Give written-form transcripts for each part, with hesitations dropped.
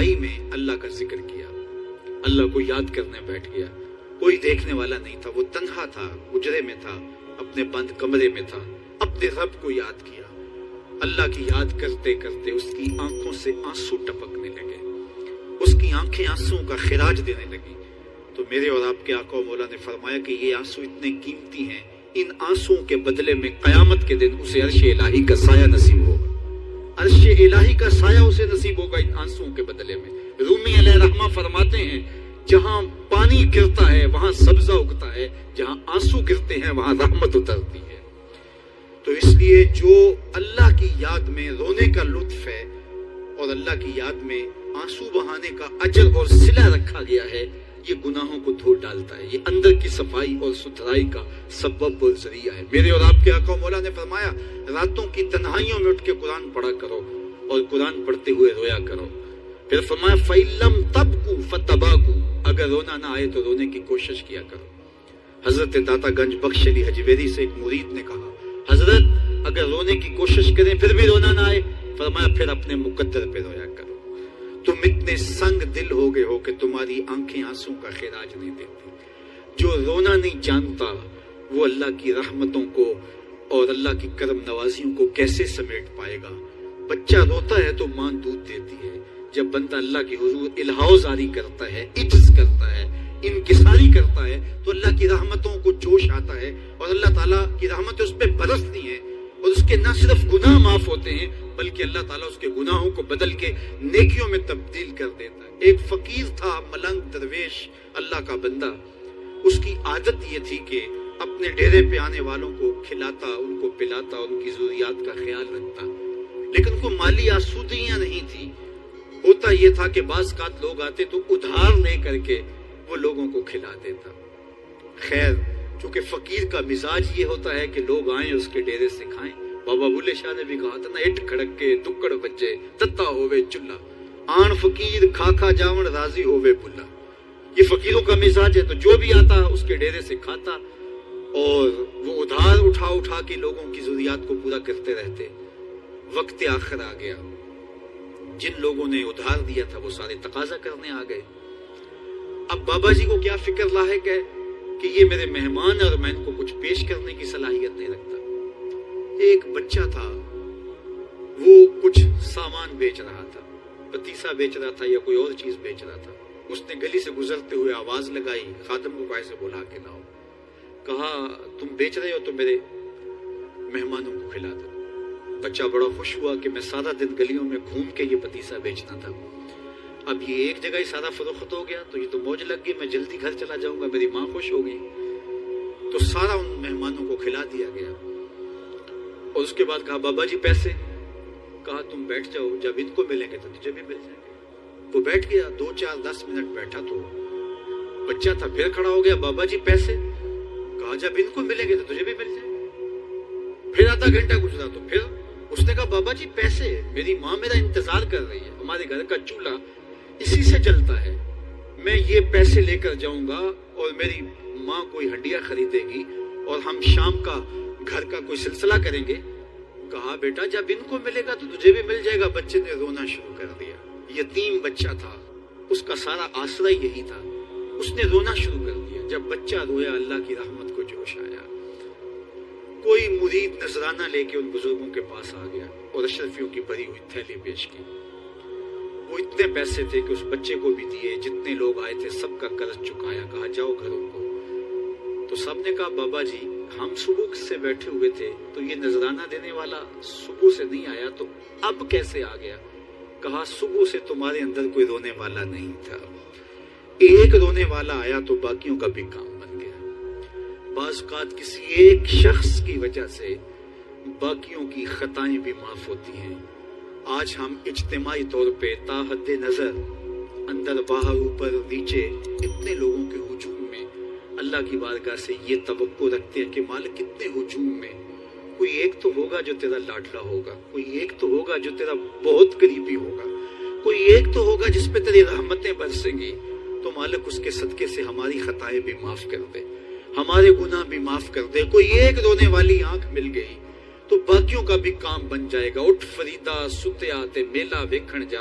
تنہائی میں اللہ کا ذکر کیا، اللہ کو یاد کرنے بیٹھ گیا، کوئی دیکھنے والا نہیں تھا، وہ تنہا تھا، اجرے میں تھا، اپنے بند کمرے میں تھا، اپنے رب کو یاد کیا۔ اللہ کی یاد کرتے کرتے اس کی آنکھوں سے آنسو ٹپکنے لگے، اس کی آنکھیں آنسو کا خراج دینے لگی۔ تو میرے اور آپ کے آقا و مولا نے فرمایا کہ یہ آنسو اتنے قیمتی ہیں، ان آنسو کے بدلے میں قیامت کے دن اسے عرش الہی کا سایہ نصیب ہوگا، عرش الہی کا سایہ اسے نصیب ہوگا ان آنسو کے بدلے میں۔ رومی علیہ الرحمہ فرماتے ہیں جہاں پانی گرتا ہے وہاں سبزہ اگتا ہے، جہاں آنسو گرتے ہیں وہاں رحمت اترتی ہے۔ تو اس لیے جو اللہ کی یاد میں رونے کا لطف ہے اور اللہ کی یاد میں آنسو بہانے کا اجر اور صلہ رکھا گیا ہے، یہ گناہوں کو دھو ڈالتا ہے، یہ اندر کی صفائی اور ستھرائی کا سبب اور ذریعہ ہے۔ میرے اور آپ کے آقا و مولا نے فرمایا راتوں کی تنہائیوں میں اٹھ کے قرآن پڑھا کرو اور قرآن پڑھتے ہوئے رویا کرو۔ پھر فرمایا فَإِلَّمْ تَبْكُوا فَتَبَاكُوا، اگر رونا نہ آئے تو رونے کی کوشش کیا کرو۔ حضرت داتا گنج بخش علی حجویری سے ایک مرید نے کہا حضرت اگر رونے کی کوشش کریں پھر بھی رونا نہ آئے، فرمایا پھر اپنے مقدر پہ رویا کرو۔ تم اتنے سنگ دل ہو گئے ہو کہ تمہاری آنکھیں آنسوں کا خراج نہیں دیتی۔ جو رونا نہیں جانتا وہ اللہ کی رحمتوں کو اور اللہ کی کرم نوازیوں کو کیسے سمیٹ پائے گا؟ بچہ روتا ہے تو ماں دودھ دیتی ہے، جب بندہ اللہ کی حضور الہاؤ زاری کرتا ہے، عجز کرتا ہے، انکساری کرتا ہے تو اللہ کی رحمتوں کو جوش آتا ہے اور اللہ تعالیٰ کی رحمتیں اس پہ برستی ہیں اور اس کے نہ صرف گناہ معاف ہوتے ہیں بلکہ اللہ تعالیٰ اس کے گناہوں کو بدل کے نیکیوں میں تبدیل کر دیتا ہے۔ ایک فقیر تھا، ملنگ درویش، اللہ کا بندہ، اس کی عادت یہ تھی کہ اپنے ڈیرے پہ آنے والوں کو کھلاتا، ان کو پلاتا، ان کی ضروریات کا خیال رکھتا، لیکن ان کو مالی آسودگیاں نہیں تھی۔ ہوتا یہ تھا کہ بعض اوقات لوگ آتے تو ادھار لے کر کے وہ لوگوں کو کھلا دیتا۔ خیر چونکہ فقیر کا مزاج یہ ہوتا ہے کہ لوگ آئیں اس کے ڈیرے سے کھائیں، بابا بلے شاہ نے بھی کہا تھا نا، اٹھ کھڑک کے دکڑ بجے تتا ہوئے چلا، آن فقیر کھا کھا جاون راضی ہوئے بلا۔ یہ فقیروں کا مزاج ہے، تو جو بھی آتا اس کے ڈیرے سے کھاتا اور وہ ادھار اٹھا اٹھا کے لوگوں کی ضروریات کو پورا کرتے رہتے۔ وقت آخر آ گیا، جن لوگوں نے ادھار دیا تھا وہ سارے تقاضا کرنے آ گئے۔ اب بابا جی کو کیا فکر لاحق ہے کہ یہ میرے مہمان اور میں ان کو کچھ پیش کرنے کی صلاحیت نہیں رکھتا۔ ایک بچہ تھا، وہ کچھ سامان بیچ رہا تھا، پتیسا بیچ رہا تھا یا کوئی اور چیز بیچ رہا تھا۔ اس نے گلی سے گزرتے ہوئے آواز لگائی، خادم کو کہا سے بلا کے لاؤ، کہا تم بیچ رہے ہو تو میرے مہمانوں کو کھلا دو۔ بچہ بڑا خوش ہوا کہ میں سارا دن گلیوں میں گھوم کے یہ پتیسا بیچنا تھا، اب یہ ایک جگہ ہی سارا فروخت ہو گیا تو یہ تو موج لگ گئی، میں جلدی گھر چلا جاؤں گا، میری ماں خوش ہو گئی۔ تو سارا ان مہمانوں کو کھلا دیا گیا اور اس کے بعد کہا بابا جی پیسے؟ کہا تم بیٹھ جاؤ، جب ان کو ملیں گے تو تجھے بھی مل جائیں گے۔ وہ بیٹھ گیا، 2 4 10 منٹ بیٹھا تو بچہ تھا، پھر کھڑا ہو گیا، بابا جی پیسے؟ کہا جب ان کو ملیں گے تو تجھے بھی مل جائیں گے۔ پھر آدھا گھنٹہ گزرا تو پھر اس نے کہا بابا جی پیسے؟ میری ماں میرا انتظار کر رہی ہے، ہمارے گھر کا چولہا اسی سے چلتا ہے، میں یہ پیسے لے کر جاؤں گا اور میری ماں کوئی ہڈیاں خریدے گی اور ہم شام کا گھر کا کوئی سلسلہ کریں گے۔ کہا بیٹا جب ان کو ملے گا تو تجھے بھی مل جائے گا۔ بچے نے رونا شروع کر دیا، یتیم بچہ تھا، اس کا سارا آسرا یہی تھا، اس نے رونا شروع کر دیا۔ جب بچہ رویا اللہ کی رحمت کو جوش آیا، کوئی مرید نذرانہ لے کے ان بزرگوں کے پاس آ گیا اور اشرفیوں کی بھری ہوئی تھیلی پیش کی۔ وہ اتنے پیسے تھے کہ اس بچے کو بھی دیے، جتنے لوگ آئے تھے سب کا قرض چکایا، کہا جاؤ گھروں کو۔ تو سب نے کہا بابا جی ہم صبح سے بیٹھے ہوئے تھے تو یہ نذرانہ دینے والا صبح سے نہیں آیا، تو اب کیسے آ گیا؟ کہا صبح سے تمہارے اندر کوئی رونے والا نہیں تھا، ایک رونے والا آیا تو باقیوں کا بھی کام بن گیا۔ بعض اوقات کسی ایک شخص کی وجہ سے باقیوں کی خطائیں بھی معاف ہوتی ہیں۔ آج ہم اجتماعی طور پہ تا حد نظر اندر باہر اوپر نیچے اتنے لوگوں کے ہجوم میں اللہ کی بارگاہ سے یہ توقع رکھتے ہیں کہ مالک کتنے ہجوم میں کوئی ایک تو ہوگا جو تیرا لاڈلا ہوگا، کوئی ایک تو ہوگا جو تیرا بہت قریبی ہوگا، کوئی ایک تو ہوگا جس پہ تیری رحمتیں برسیں گی۔ تو مالک اس کے صدقے سے ہماری خطائیں بھی معاف کر دے، ہمارے گناہ بھی معاف کر دے۔ کوئی ایک رونے والی آنکھ مل گئی تو باقیوں کا بھی کام بن جائے گا۔ اٹھ فریدا ستیا تے میلہ ویکھن جا،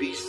20